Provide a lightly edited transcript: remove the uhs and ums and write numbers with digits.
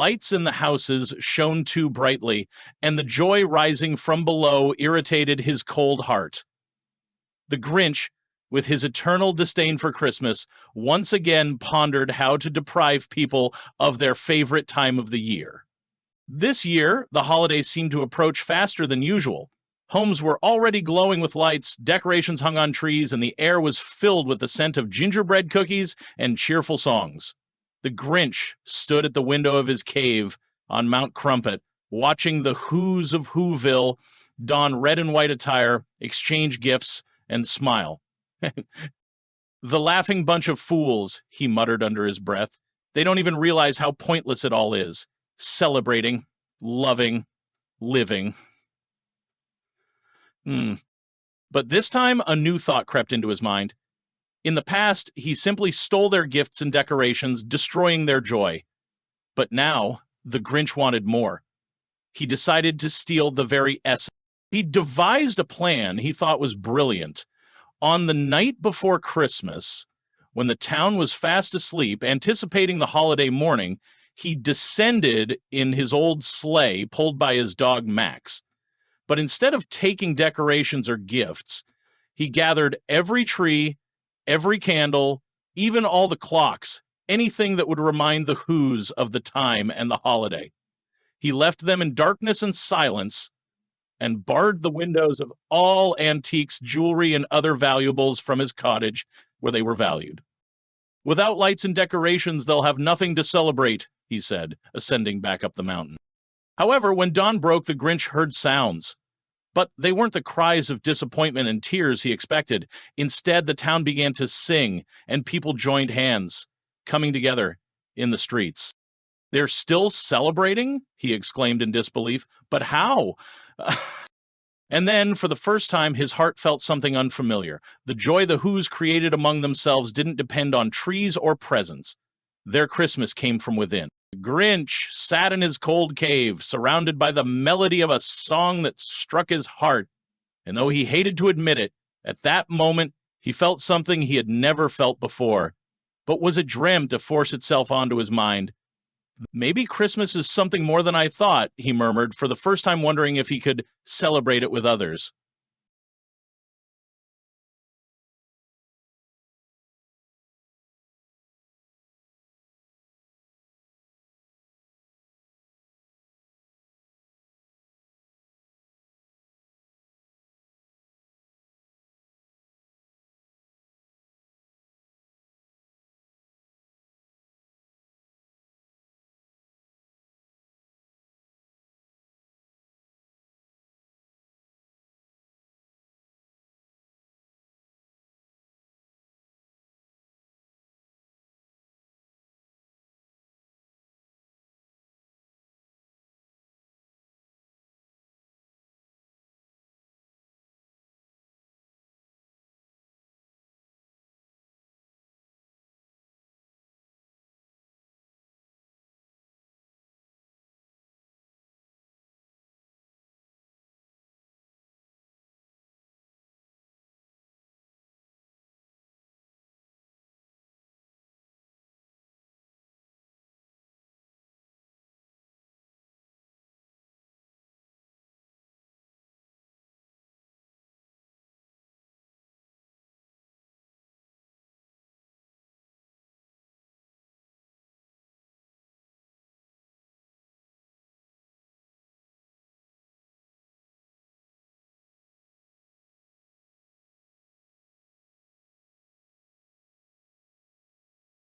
lights in the houses shone too brightly, and the joy rising from below irritated his cold heart. The Grinch, with his eternal disdain for Christmas, once again pondered how to deprive people of their favorite time of the year. This year, the holidays seemed to approach faster than usual. Homes were already glowing with lights, decorations hung on trees, and the air was filled with the scent of gingerbread cookies and cheerful songs. The Grinch stood at the window of his cave on Mount Crumpet, watching the Who's of Whoville don red and white attire, exchange gifts, and smile. "The laughing bunch of fools," he muttered under his breath. "They don't even realize how pointless it all is. Celebrating, loving, living." But this time, a new thought crept into his mind. In the past, he simply stole their gifts and decorations, destroying their joy. But now, the Grinch wanted more. He decided to steal the very essence. He devised a plan he thought was brilliant. On the night before Christmas, when the town was fast asleep, anticipating the holiday morning, he descended in his old sleigh pulled by his dog Max. But instead of taking decorations or gifts, he gathered every tree, every candle, even all the clocks, anything that would remind the Who's of the time and the holiday. He left them in darkness and silence and barred the windows of all antiques, jewelry, and other valuables from his cottage where they were valued. "Without lights and decorations, they'll have nothing to celebrate," he said, ascending back up the mountain. However, when dawn broke, the Grinch heard sounds. But they weren't the cries of disappointment and tears he expected. Instead, the town began to sing, and people joined hands, coming together in the streets. "They're still celebrating?" he exclaimed in disbelief. "But how?" And then, for the first time, his heart felt something unfamiliar. The joy the Who's created among themselves didn't depend on trees or presents. Their Christmas came from within. The Grinch sat in his cold cave, surrounded by the melody of a song that struck his heart. And though he hated to admit it, at that moment he felt something he had never felt before. But was a dream to force itself onto his mind. "Maybe Christmas is something more than I thought," he murmured, for the first time wondering if he could celebrate it with others.